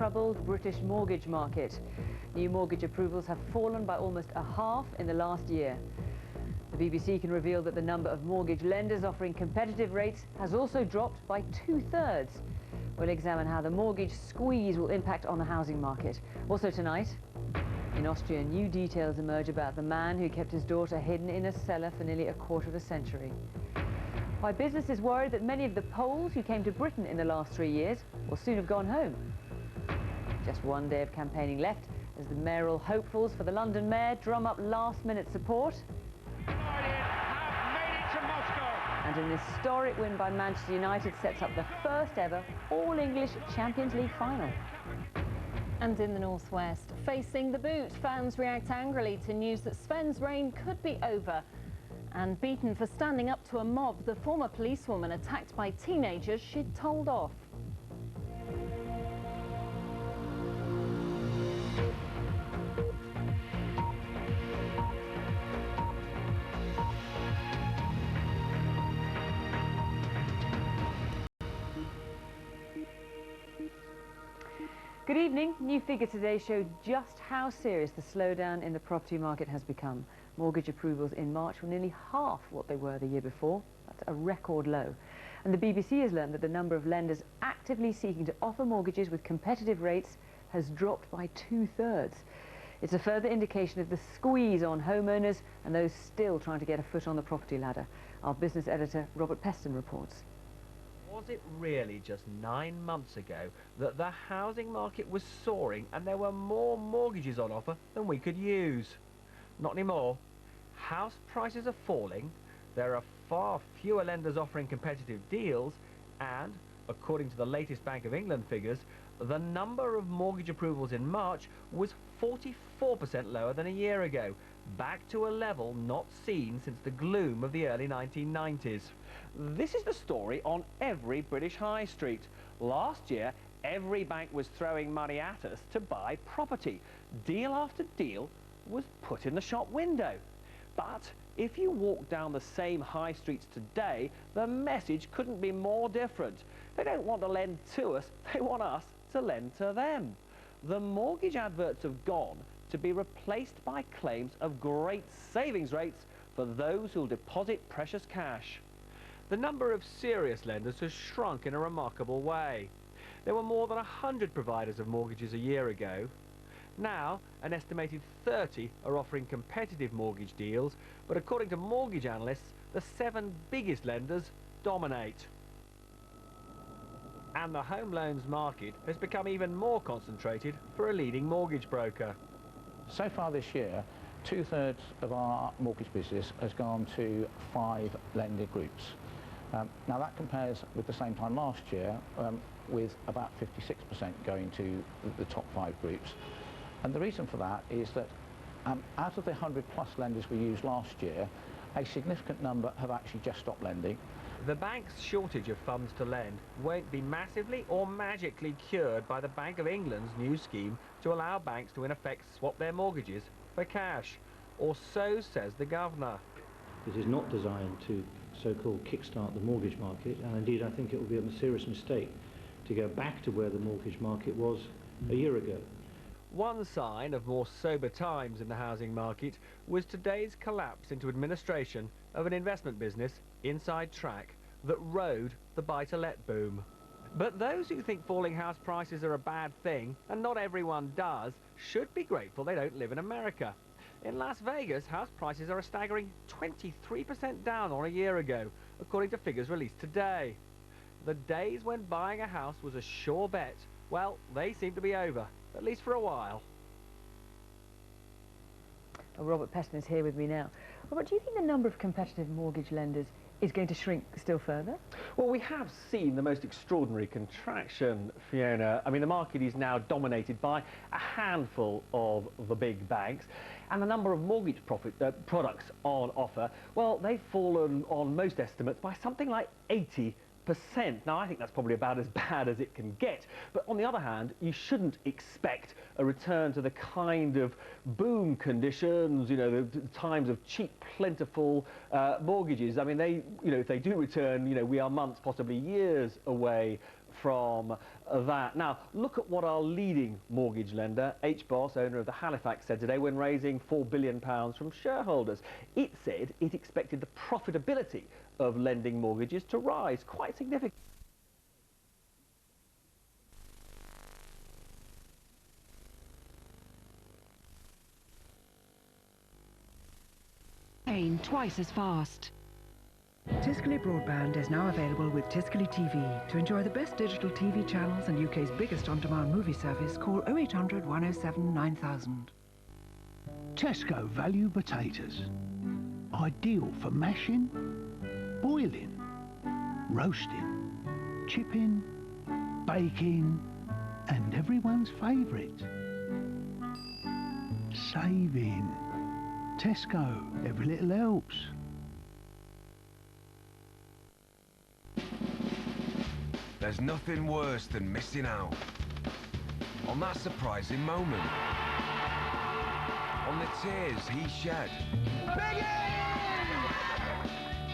troubled British mortgage market. New mortgage approvals have fallen by almost a half in the last year. The BBC can reveal that the number of mortgage lenders offering competitive rates has also dropped by 2/3. We'll examine how the mortgage squeeze will impact on the housing market. Also tonight, in Austria, new details emerge about the man who kept his daughter hidden in a cellar for nearly a quarter of a century. Why business is worried that many of the Poles who came to Britain in the last 3 years will soon have gone home. Just one day of campaigning left as the mayoral hopefuls for the London mayor drum up last-minute support. And an historic win by Manchester United sets up the first ever all-English Champions League final. And in the northwest, facing the boot, fans react angrily to news that Sven's reign could be over. And beaten for standing up to a mob, the former policewoman attacked by teenagers she'd told off. Good evening. New figures today show just how serious the slowdown in the property market has become. Mortgage approvals in March were nearly half what they were the year before. That's a record low. And the BBC has learned that the number of lenders actively seeking to offer mortgages with competitive rates has dropped by 2/3. It's a further indication of the squeeze on homeowners and those still trying to get a foot on the property ladder. Our business editor, Robert Peston, reports. Was it really just 9 months ago that the housing market was soaring and there were more mortgages on offer than we could use? Not anymore. House prices are falling, there are far fewer lenders offering competitive deals, and, according to the latest Bank of England figures, the number of mortgage approvals in March was 44% lower than a year ago, back to a level not seen since the gloom of the early 1990s. This is the story on every British high street. Last year, every bank was throwing money at us to buy property. Deal after deal was put in the shop window. But if you walk down the same high streets today, the message couldn't be more different. They don't want to lend to us, they want us to lend to them. The mortgage adverts have gone to be replaced by claims of great savings rates for those who'll deposit precious cash. The number of serious lenders has shrunk in a remarkable way. There were more than 100 providers of mortgages a year ago. Now, an estimated 30 are offering competitive mortgage deals, but according to mortgage analysts, the 7 biggest lenders dominate. And the home loans market has become even more concentrated for a leading mortgage broker. So far this year, 2/3 of our mortgage business has gone to 5 lender groups. Now that compares with the same time last year with about 56% going to the top 5 groups. And the reason for that is that out of the 100+ lenders we used last year, a significant number have actually just stopped lending. The bank's shortage of funds to lend won't be massively or magically cured by the Bank of England's new scheme to allow banks to in effect swap their mortgages for cash, or so says the governor. It is not designed to so-called kickstart the mortgage market, and indeed I think it would be a serious mistake to go back to where the mortgage market was a year ago. One sign of more sober times in the housing market was today's collapse into administration of an investment business, Inside Track, that rode the buy-to-let boom. But those who think falling house prices are a bad thing, and not everyone does, should be grateful they don't live in America. In Las Vegas, house prices are a staggering 23% down on a year ago, according to figures released today. The days when buying a house was a sure bet, well, they seem to be over, at least for a while. Robert Peston is here with me now. Robert, do you think the number of competitive mortgage lenders is going to shrink still further? Well, we have seen the most extraordinary contraction, Fiona. I mean, the market is now dominated by a handful of the big banks, and the number of mortgage products on offer, well, they've fallen on most estimates by something like 80%. Now, I think that's probably about as bad as it can get. But on the other hand, you shouldn't expect a return to the kind of boom conditions, you know, the times of cheap, plentiful mortgages. I mean, if they do return, you know, we are months, possibly years away from that. Now, look at what our leading mortgage lender, HBOS, owner of the Halifax, said today when raising £4 billion from shareholders. It said it expected the profitability of lending mortgages to rise quite significantly. Twice as fast. Tiscali Broadband is now available with Tiscali TV. To enjoy the best digital TV channels and UK's biggest on-demand movie service, call 0800 107 9000. Tesco value potatoes. Ideal for mashing, boiling, roasting, chipping, baking, and everyone's favourite, saving. Tesco, every little helps. There's nothing worse than missing out on that surprising moment, on the tears he shed,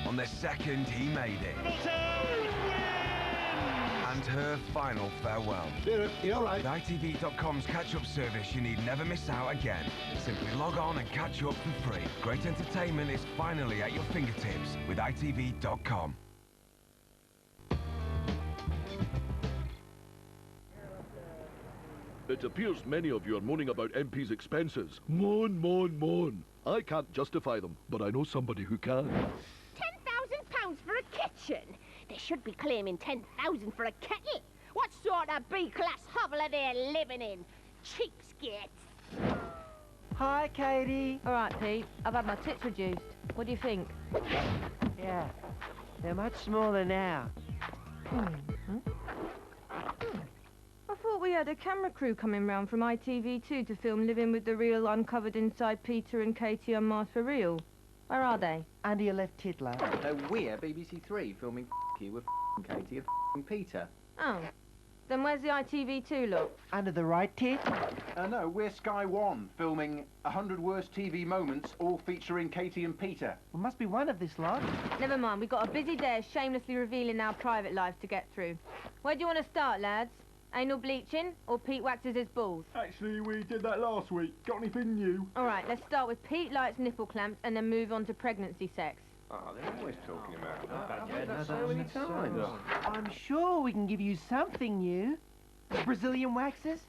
on the second he made it, and her final farewell. You all right? With ITV.com's catch-up service, you need never miss out again. Simply log on and catch up for free. Great entertainment is finally at your fingertips with ITV.com. It appears many of you are moaning about MP's expenses. Moan, moan, moan. I can't justify them, but I know somebody who can. £10,000 for a kitchen? They should be claiming 10,000 for a kettle. What sort of B-class hovel are they living in? Cheapskates. Hi, Katie. All right, Pete. I've had my tits reduced. What do you think? Yeah, they're much smaller now. I thought we had a camera crew coming round from ITV2 to film Living with the Real uncovered inside Peter and Katie on Mars for Real. Where are they? Under your left tit, love. No, we're BBC 3 filming you with Katie and Peter. Oh. Then where's the ITV2 lot? Under the right tit? No, we're Sky One, filming 100 Worst TV Moments, all featuring Katie and Peter. Well, must be one of this lot. Never mind, we've got a busy day of shamelessly revealing our private lives to get through. Where do you want to start, lads? Anal bleaching or Pete waxes his balls? Actually, we did that last week. Got anything new? All right, let's start with Pete likes nipple clamps and then move on to pregnancy sex. Oh, they're always talking about that. I've heard that so many times. I'm sure we can give you something new. Brazilian waxes?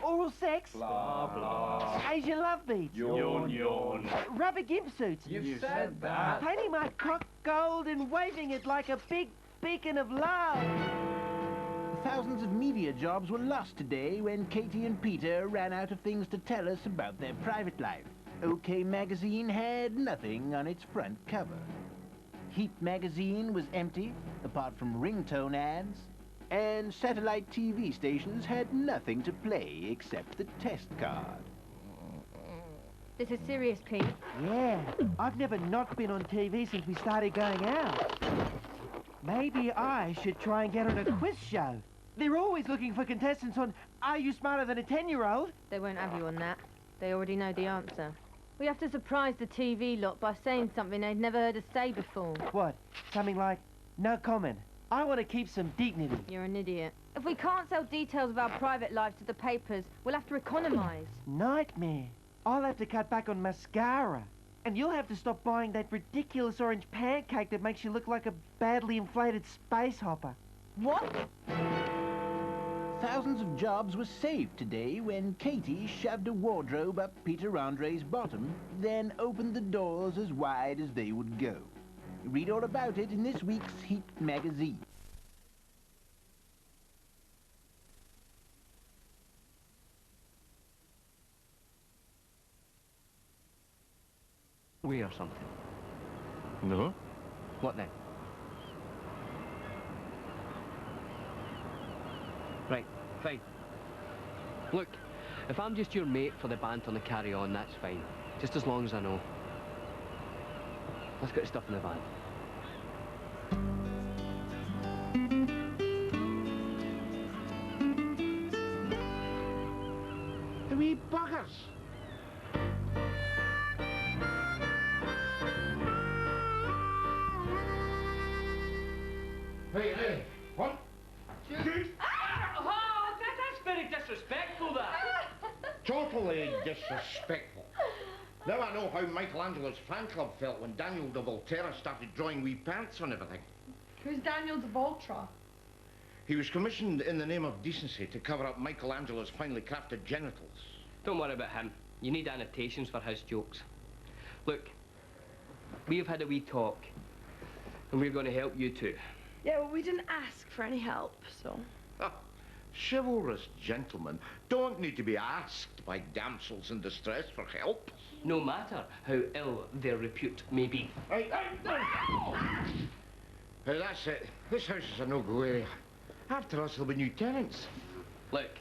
Oral sex? Blah, blah. Asian love beats? Yawn, yawn. Rubber gimp suits? You said that. Painting my cock gold and waving it like a big beacon of love. Thousands of media jobs were lost today when Katie and Peter ran out of things to tell us about their private life. OK magazine had nothing on its front cover. Heat magazine was empty, apart from ringtone ads. And satellite TV stations had nothing to play except the test card. This is serious, Pete. Yeah, I've never not been on TV since we started going out. Maybe I should try and get on a quiz show. They're always looking for contestants on Are You Smarter Than a 10-year-old? They won't have you on that. They already know the answer. We have to surprise the TV lot by saying something they've never heard us say before. What? Something like, no comment. I want to keep some dignity. You're an idiot. If we can't sell details of our private lives to the papers, we'll have to economise. Nightmare. I'll have to cut back on mascara. And you'll have to stop buying that ridiculous orange pancake that makes you look like a badly inflated space hopper. What? Thousands of jobs were saved today when Katie shoved a wardrobe up Peter Andre's bottom, then opened the doors as wide as they would go. Read all about it in this week's Heat magazine. We or something. No. What then? Right, fine. Look, if I'm just your mate for the banter and the carry-on, that's fine. Just as long as I know. Let's get the stuff in the van. The wee buggers. Hey, hey, what? Get disrespectful, that! Totally disrespectful. Now I know how Michelangelo's fan club felt when Daniel de Volterra started drawing wee pants on everything. Who's Daniel de Volterra? He was commissioned in the name of decency to cover up Michelangelo's finely crafted genitals. Don't worry about him. You need annotations for his jokes. Look, we've had a wee talk, and we're going to help you too. Yeah, well, we didn't ask for any help, so... Chivalrous gentlemen don't need to be asked by damsels in distress for help. No matter how ill their repute may be. Hey, that's it. This house is a no-go area. After us, there'll be new tenants. Look,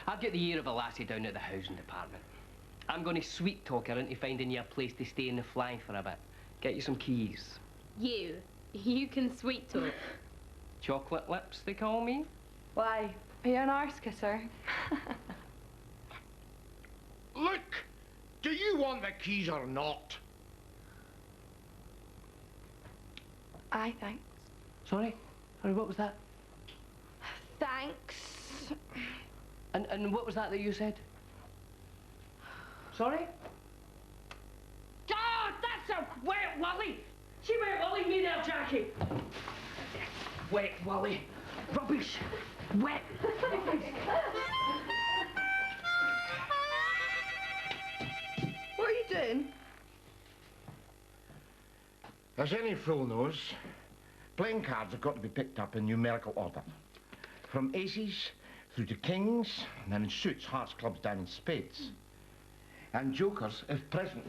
I've got the ear of a lassie down at the housing department. I'm going to sweet-talk her into finding you a place to stay in the fly for a bit. Get you some keys. You can sweet-talk. Chocolate lips, they call me. Why? Are you an arse kisser? Look! Do you want the keys or not? Aye, thanks. Sorry? Sorry, what was that? Thanks. And what was that you said? Sorry? God, that's a wet Wally! She wet Wally me there, Jackie! Wet Wally. Rubbish. Wet. What are you doing? As any fool knows, playing cards have got to be picked up in numerical order. From aces through to kings, and then in suits, hearts, clubs, diamonds, spades. And jokers, if present.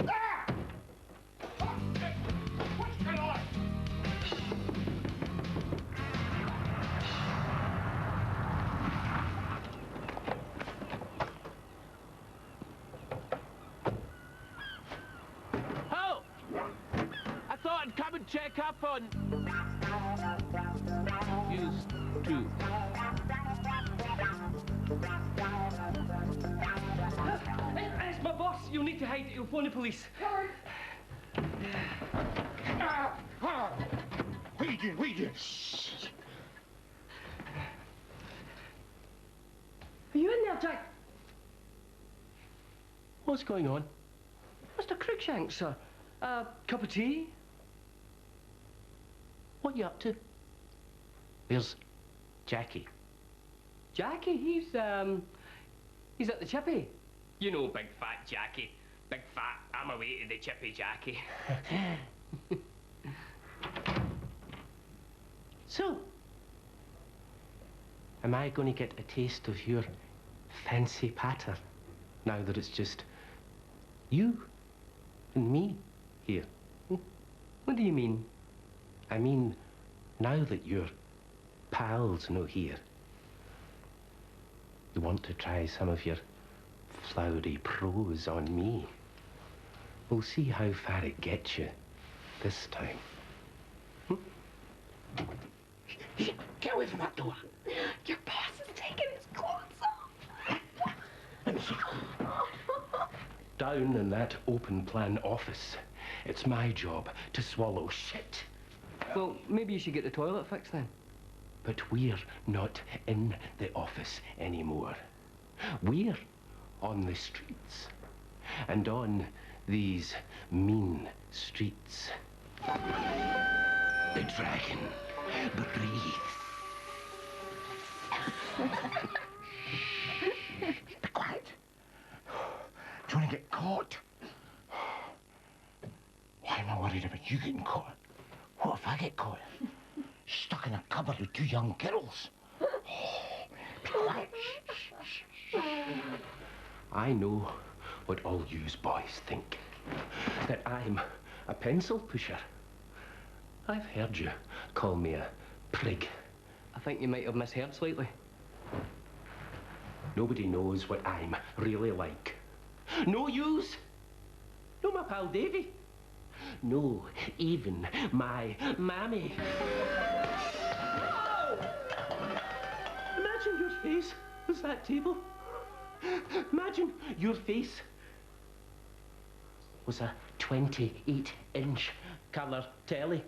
Ah! What's going on? Oh! I thought I'd come and check up on... Used to. It's my boss. You'll need to hide. You'll phone the police. What are you doing? What are you doing? Are you in there, Jack? What's going on? Mr. Cruikshank, sir. Cup of tea? What you up to? Where's Jackie? Jackie, he's at the chippy. You know big fat Jackie. Big fat, I'm away to the chippy Jackie. So, am I going to get a taste of your fancy patter now that it's just you and me here? What do you mean? I mean, now that your pals no here, you want to try some of your flowery prose on me. We'll see how far it gets you this time. Get away from that door. Your boss is taking his clothes off. Let me see. Down in that open plan office, it's my job to swallow shit. Well, maybe you should get the toilet fixed then. But we're not in the office anymore. We're on the streets. And on these mean streets, the dragon breathes. Be quiet. Do you want to get caught? Why am I worried about you getting caught? What if I get caught? Stuck in a cupboard with two young girls. Be quiet. I know what all yous boys think. That I'm a pencil pusher. I've heard you call me a prig. I think you might have misheard slightly. Nobody knows what I'm really like. No yous. No my pal Davy. No, even my mammy. Imagine your face was that table. Imagine your face was a 28-inch colour telly.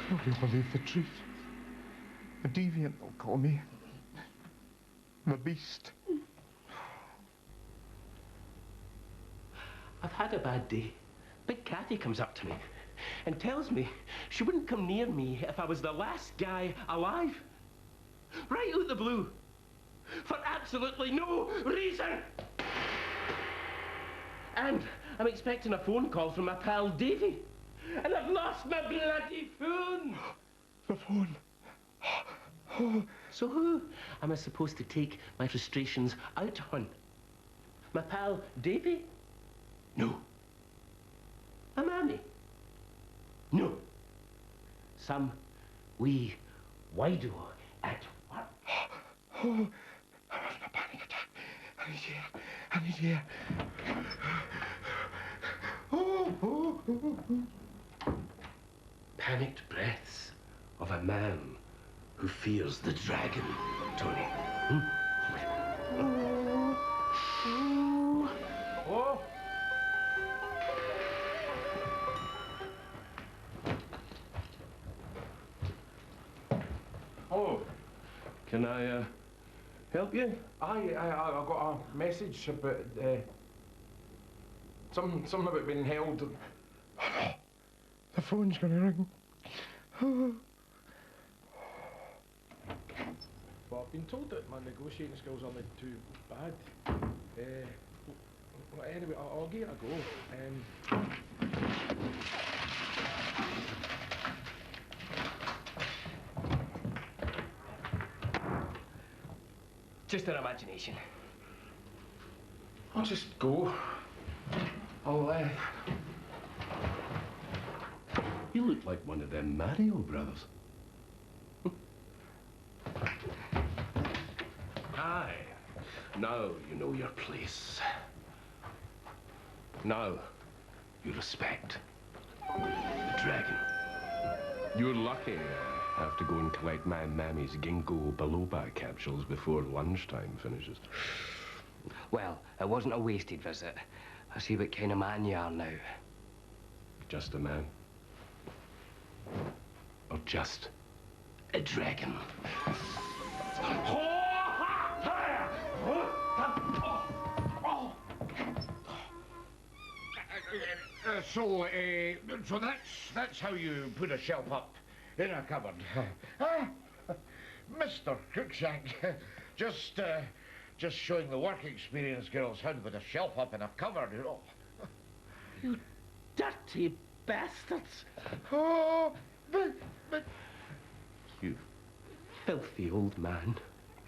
Nobody will believe the truth. The deviant, they'll call me. The beast. I've had a bad day. Big Cathy comes up to me and tells me she wouldn't come near me if I was the last guy alive. Right out the blue. For absolutely no reason. And I'm expecting a phone call from my pal Davy. And I've lost my bloody phone. The phone. So who am I supposed to take my frustrations out on? My pal Davy? No. A mammy? No. Some wee widow at work? Oh, I'm having a panic attack. I need air. I need air. Panicked breaths of a man who fears the dragon, Tony. Oh! Oh, can I help you? I got a message about something about being held. Oh no, the phone's gonna ring. Well, I've been told that my negotiating skills aren't too bad. Well, anyway, I'll give it a go. Just an imagination. I'll just go. I'll, You look like one of them Mario brothers. Aye. Now you know your place. Now you respect the dragon. You're lucky I have to go and collect my mammy's ginkgo biloba capsules before lunchtime finishes. Well, it wasn't a wasted visit. I see what kind of man you are now. Just a man. Or just a dragon. So that's how you put a shelf up in a cupboard. Mr. Cruikshank, just showing the work experience girls how to put a shelf up in a cupboard, you know. You dirty bastards! Oh, but... You filthy old man.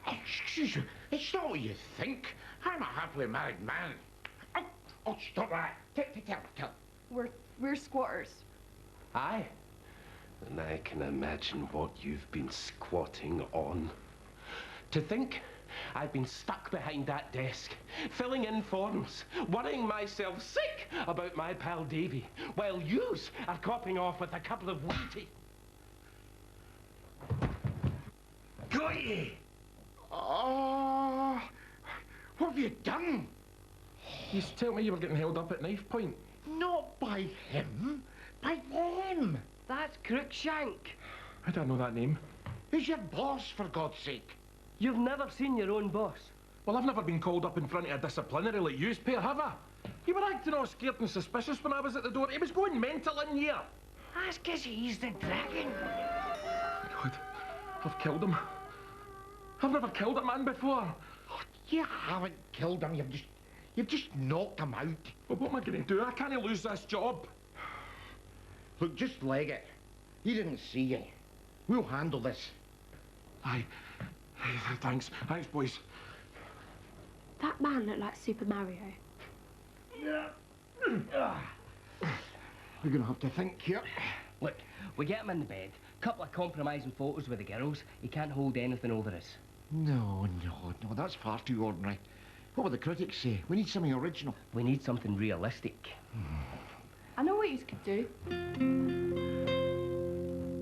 Excuse you, it's not what you think. I'm a happily married man. Oh, stop that. Tell. We're squatters. Aye. And I can imagine what you've been squatting on. To think I've been stuck behind that desk, filling in forms, worrying myself sick about my pal Davy, while yous are copping off with a couple of wheaties. Got ye! Oh, what have you done? You tell me you were getting held up at knife point. Not by him, by them. That's Cruikshank. I don't know that name. He's your boss, for God's sake. You've never seen your own boss. Well, I've never been called up in front of a disciplinary like you, pair, have I? You were acting all scared and suspicious when I was at the door. He was going mental in here. That's because he's the dragon. God, I've killed him. I've never killed a man before. Oh, you haven't killed him, you've just knocked him out. Well, what am I going to do? I can't lose this job. Look, just leg it. He didn't see you. We'll handle this. Aye. Thanks, boys. That man looked like Super Mario. Yeah. We're gonna have to think here. Look, we get him in the bed, couple of compromising photos with the girls. He can't hold anything over us. No, that's far too ordinary. What will the critics say? We need something original. We need something realistic. I know what you could do.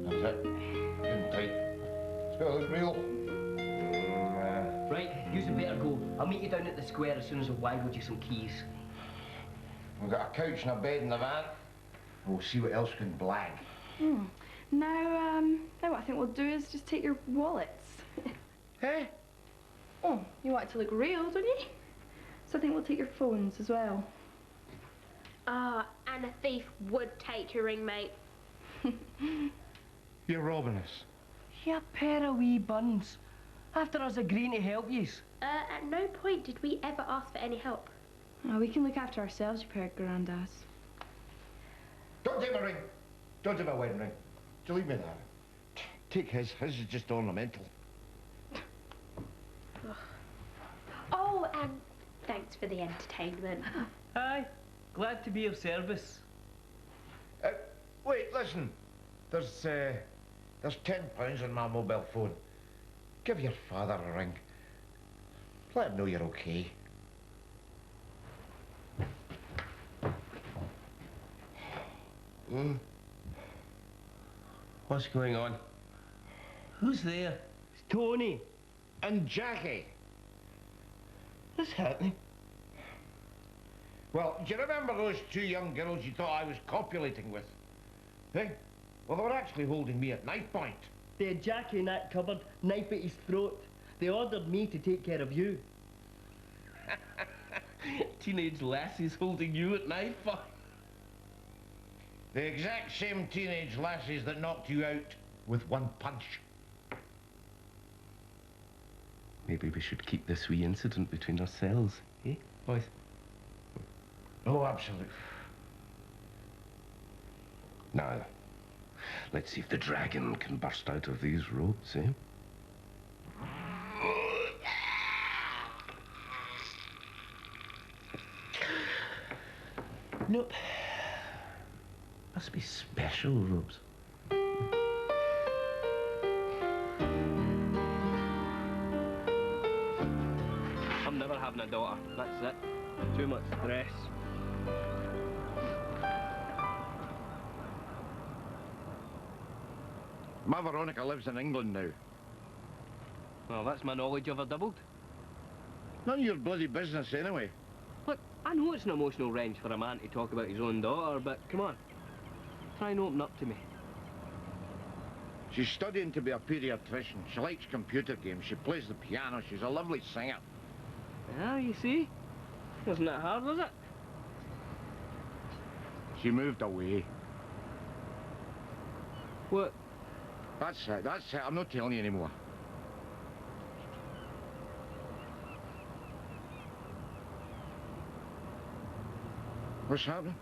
That's it. In tight. It's got to look real. Right, you better go. I'll meet you down at the square as soon as I've wangled you some keys. We've got a couch and a bed in the van. We'll see what else we can blag. Now what I think we'll do is just take your wallets. Eh? Oh, you want it to look real, don't you? So I think we'll take your phones as well. And a thief would take your ring, mate. You're robbing us. You pair of wee buns. After us agreeing to help yous. At no point did we ever ask for any help. Oh, we can look after ourselves, you pair of grandass. Don't take my ring. Don't take my wedding ring. So leave me that. Take his. His is just ornamental. Oh, and thanks for the entertainment. Aye, glad to be of service. Wait, listen. There's £10 on my mobile phone. Give your father a ring. Let him know you're okay. What's going on? Who's there? It's Tony. And Jackie. What's happening? Well, do you remember those two young girls you thought I was copulating with? Eh? Well, they were actually holding me at knife point. They had Jackie in that cupboard, knife at his throat. They ordered me to take care of you. Teenage lassies holding you at knife point. The exact same teenage lassies that knocked you out with one punch. Maybe we should keep this wee incident between ourselves, eh, boys? Oh, absolutely. Now, let's see if the dragon can burst out of these ropes, eh? Nope. Must be special ropes. I'm never having a daughter, that's it. Too much stress. My Veronica lives in England now. Well, that's my knowledge of her doubled. None of your bloody business anyway. Look, I know it's an emotional wrench for a man to talk about his own daughter, but come on. Try and open up to me. She's studying to be a pediatrician. She likes computer games. She plays the piano. She's a lovely singer. Ah, you see? Wasn't that hard, was it? She moved away. What? That's it, that's it. I'm not telling you anymore. What's happening?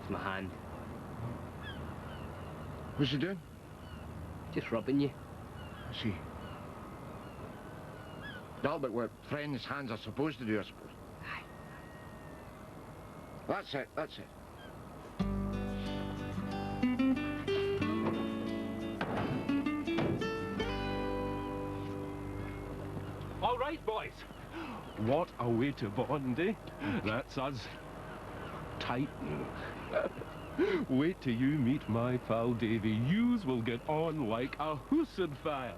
It's my hand. What's she doing? Just rubbing you. I see. That's about what friends' hands are supposed to do, I suppose. Aye. That's it, that's it. All right, boys. What a way to bond, eh? That's us. Tight now. Wait till you meet my pal Davy. Yous will get on like a hoosed fire.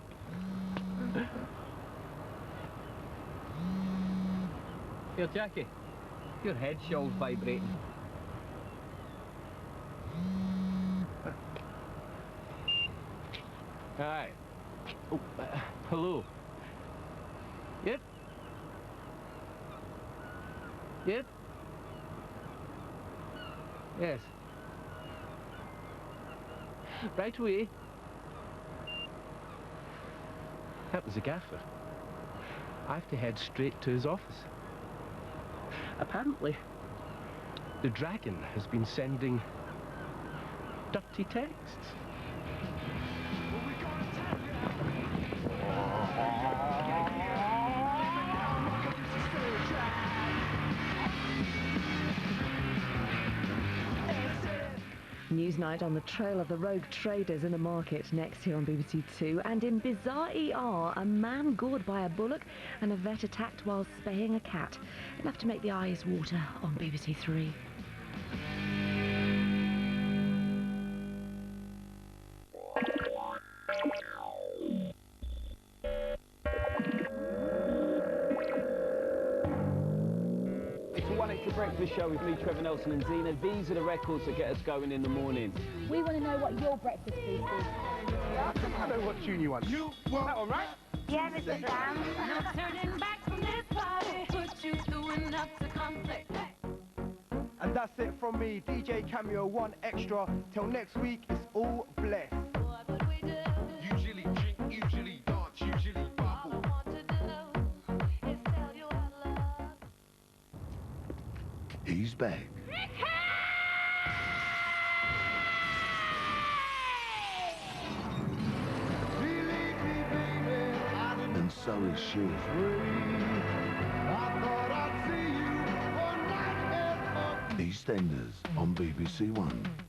Here, Jackie. Your head shawl's vibrating. Hi. Oh, hello. Yep. Yep. Yes. Right away. That was the gaffer. I have to head straight to his office. Apparently, the dragon has been sending dirty texts. Newsnight on the trail of the rogue traders in the market next here on BBC Two. And in bizarre ER, a man gored by a bullock and a vet attacked while spaying a cat. Enough to make the eyes water on BBC Three. If you wanted to breakfast show with me, Trevor Nelson and Zena. These are the records that get us going in the morning. We want to know what your breakfast boost is. I know what tune you want. You want that one, right? Yeah, Mr. Brown. No turning back from this party. Put you through enough to conflict. And that's it from me, DJ Cameo 1 Extra. Till next week, it's all blessed. Usually drink, usually dance, usually bubble. He's back. And so is she. EastEnders on BBC One.